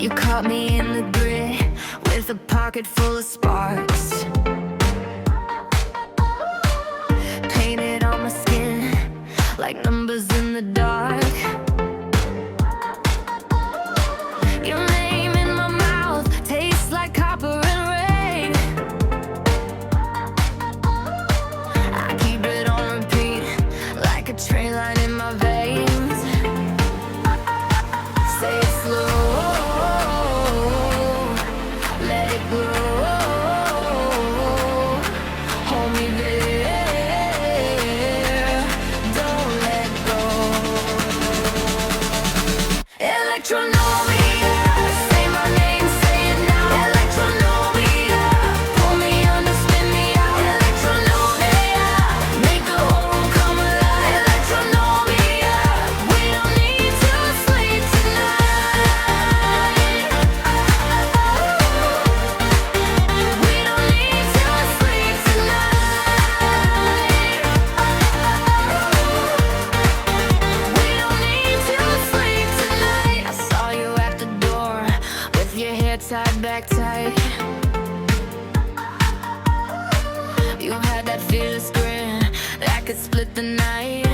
You caught me in the grid with a pocket full of sparks. Painted on my skin like numbers in the dark. Your name in my mouth tastes like copper and rain. I keep it on repeat like a train line in my veins. Say it slow, let it grow. Hold me there, don't let go. Electronomia, say my name, say it now. Electronomia, pull me under, spin me out. Electronomia, make the whole room come alive. Electronomia, we don't need to sleep tonight. We don't need to sleep tonight. We don't need to sleep tonight. I saw you at the door with your hair tied back tight. You had that fearless grin that could split the night.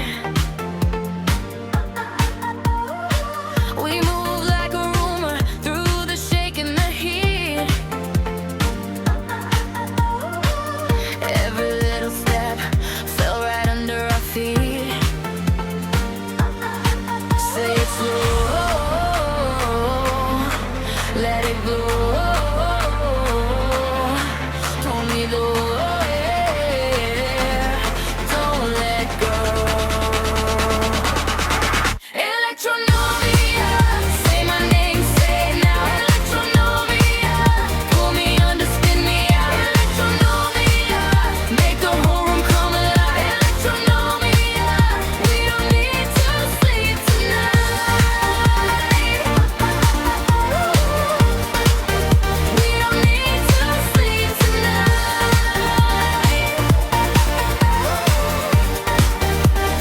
We moved like a rumor through the shake and the heat. Every little step fell right under our feet. Say it slow, let it blow. Hold me low, don't let go. Electronomia, say my name, say it now. Electronomia, pull me under, spin me out. Electronomia, make the whole room come alive. Electronomia, we don't need to sleep tonight. We don't need to sleep tonight.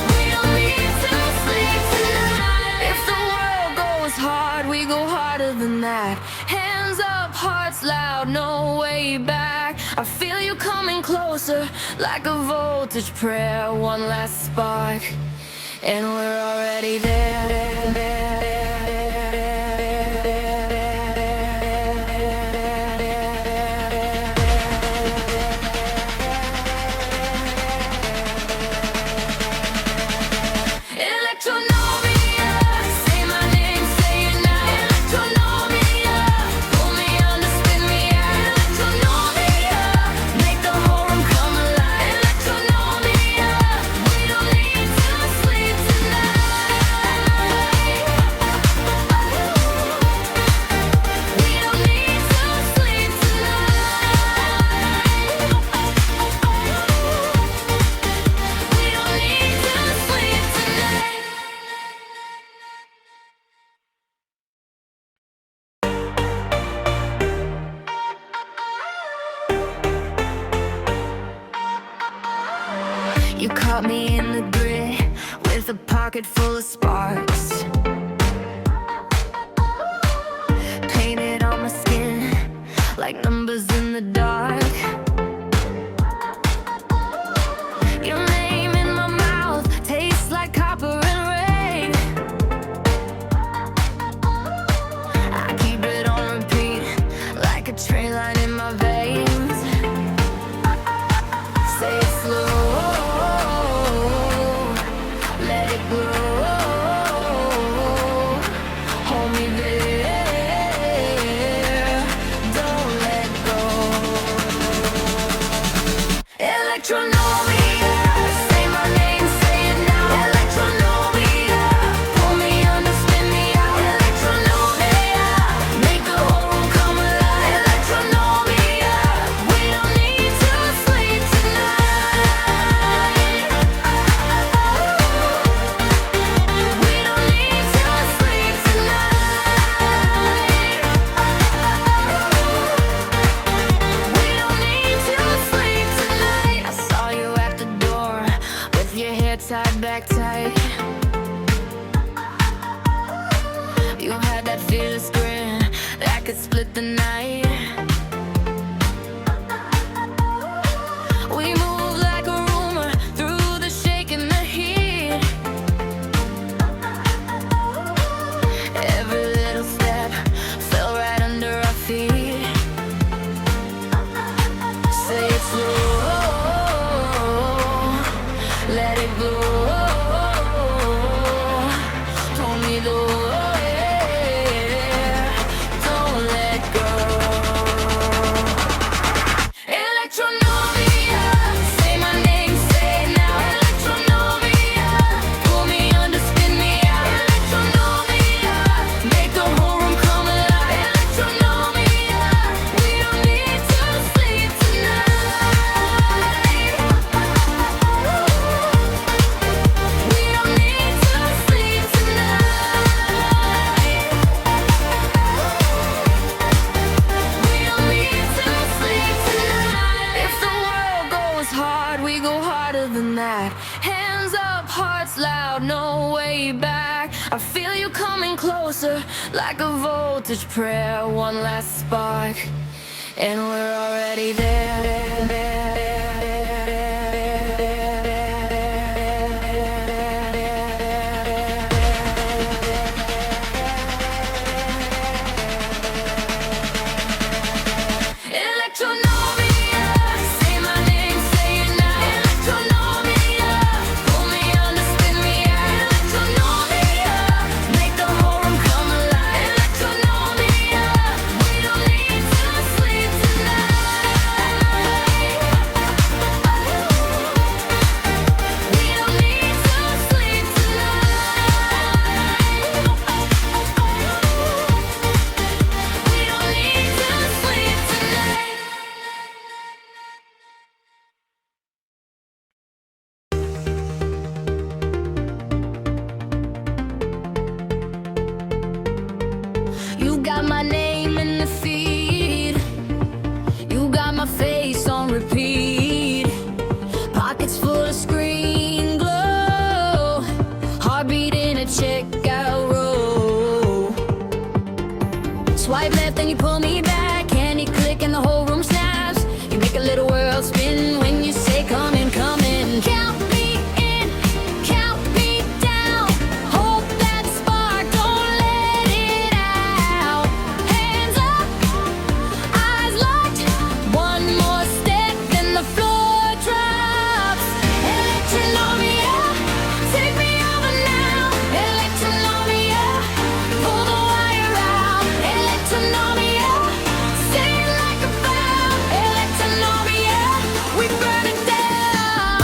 We don't need to sleep tonight. If the world goes hard, we go harder than that. Hands up, hearts loud, no way back. I feel you coming closer like a voltage prayer. One last spark, and we're already Electronomia, say my name, say it now. Electronomia, pull me under, spin me out. Electronomia, make the whole room come alive. Electronomia, we don't need to sleep tonight. We don't need to sleep tonight. We don't need to sleep tonight. You caught me in the grid with a pocket full of sparks. Painted on my skin like numbers in the dark. Your name in my mouth tastes like copper and rain. I keep it on repeat like a train line in my veins. Say it slow, let it grow. Hold me there, don't let go. Electronomia, say my name, say it now. Electronomia, pull me under, spin me out. Electronomia, make the whole room come alive. Electronomia, we don't need to sleep tonight. We don't need to sleep tonight. We don't need to sleep tonight. I saw you at the door with your hair tied back tight. You had that fearless grin with the night. We move like a rumor through the shake and the heat. Every little step fell right under our feet. Say it slow, let it go. Told me the way, don't let go. Electronomia, say my name, say it now. Electronomia, pull me under, spin me out. Electronomia, make the whole room come alive. Electronomia, we don't need to sleep tonight. We don't need to sleep tonight. We don't need to sleep tonight. If the world goes hard, we go harder than that. Hands up, hearts loud, no way back. I feel you coming closer, like a voltage prayer. One last spark, and we're already Electronomia, say my name, say it now. Electronomia, pull me under, spin me out. Electronomia, make the whole room come alive. Electronomia, we don't need to sleep tonight. We don't need to sleep tonight. We don't need to sleep tonight. You got my name in the feed. You got my face on repeat. Pockets full of screen glow. Heartbeat in a checkout row. Swipe left and you pull me back. Candy click and the whole room snaps. You make a little world spin when you say come in, come in. Count me in, count me down. Hold that spark, don't let it out. Hands up, eyes locked. One more step and the floor drops. Electronomia, take me over now. Electronomia, pull the wire out. Electronomia, say it like a vow. Electronomia, we burn it down.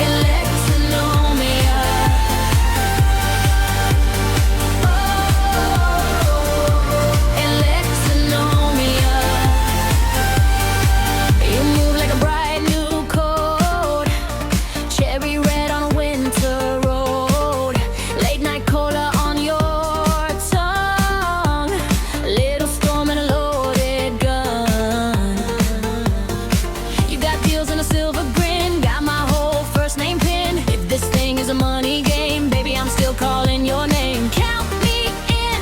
Electronomia. Electronomia. You move like a bright new coat. Cherry red on a winter road. Late night cola on your tongue. Little storm and a loaded gun. You got deals and a silver grin. Got my whole first name pin. If this thing is a money game, baby, I'm still calling your name. Count me in,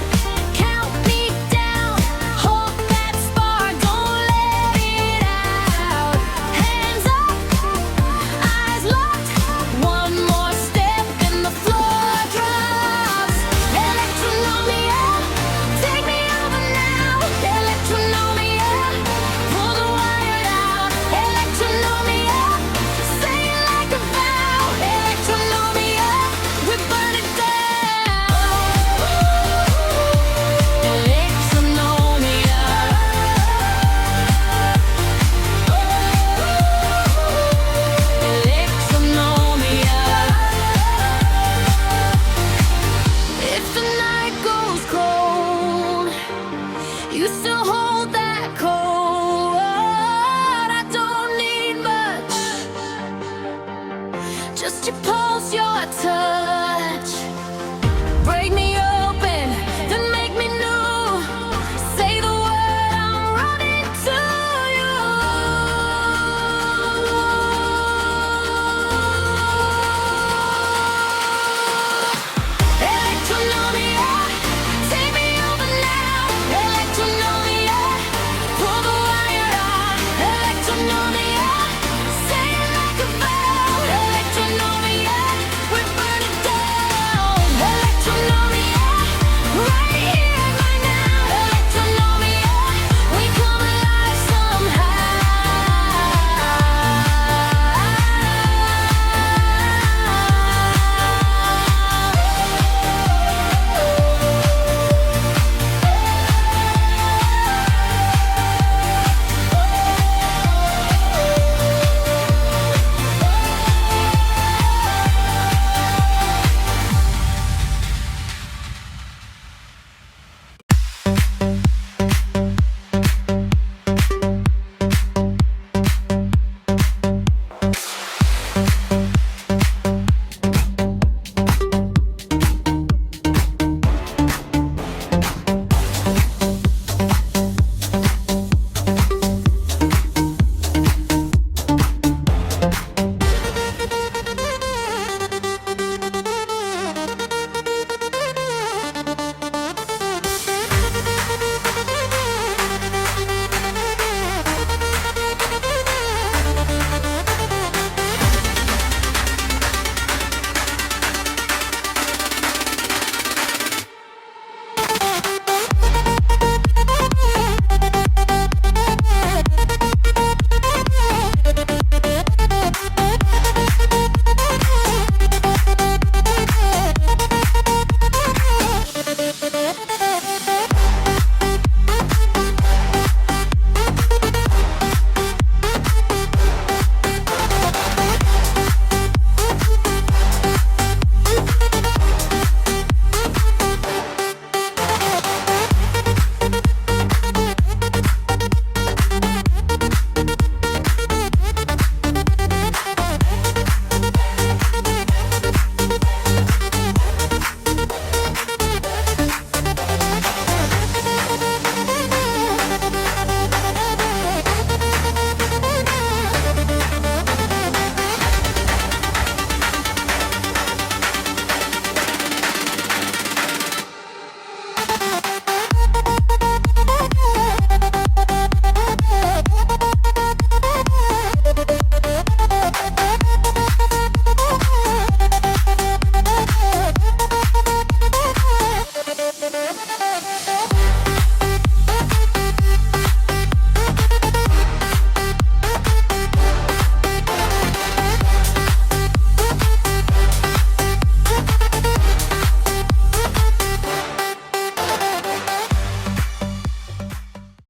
count me down. Hold that spark, don't let it out. Hands up, eyes locked. One more step and the floor drops. Electronomia, take me over now. Electronomia, pull the wire out. Electronomia, say it like a vow. Electronomia, we burn it down. Electronomia. Electronomia. If the night goes cold, you still hold that cold. I don't need much, just your pulse, your touch.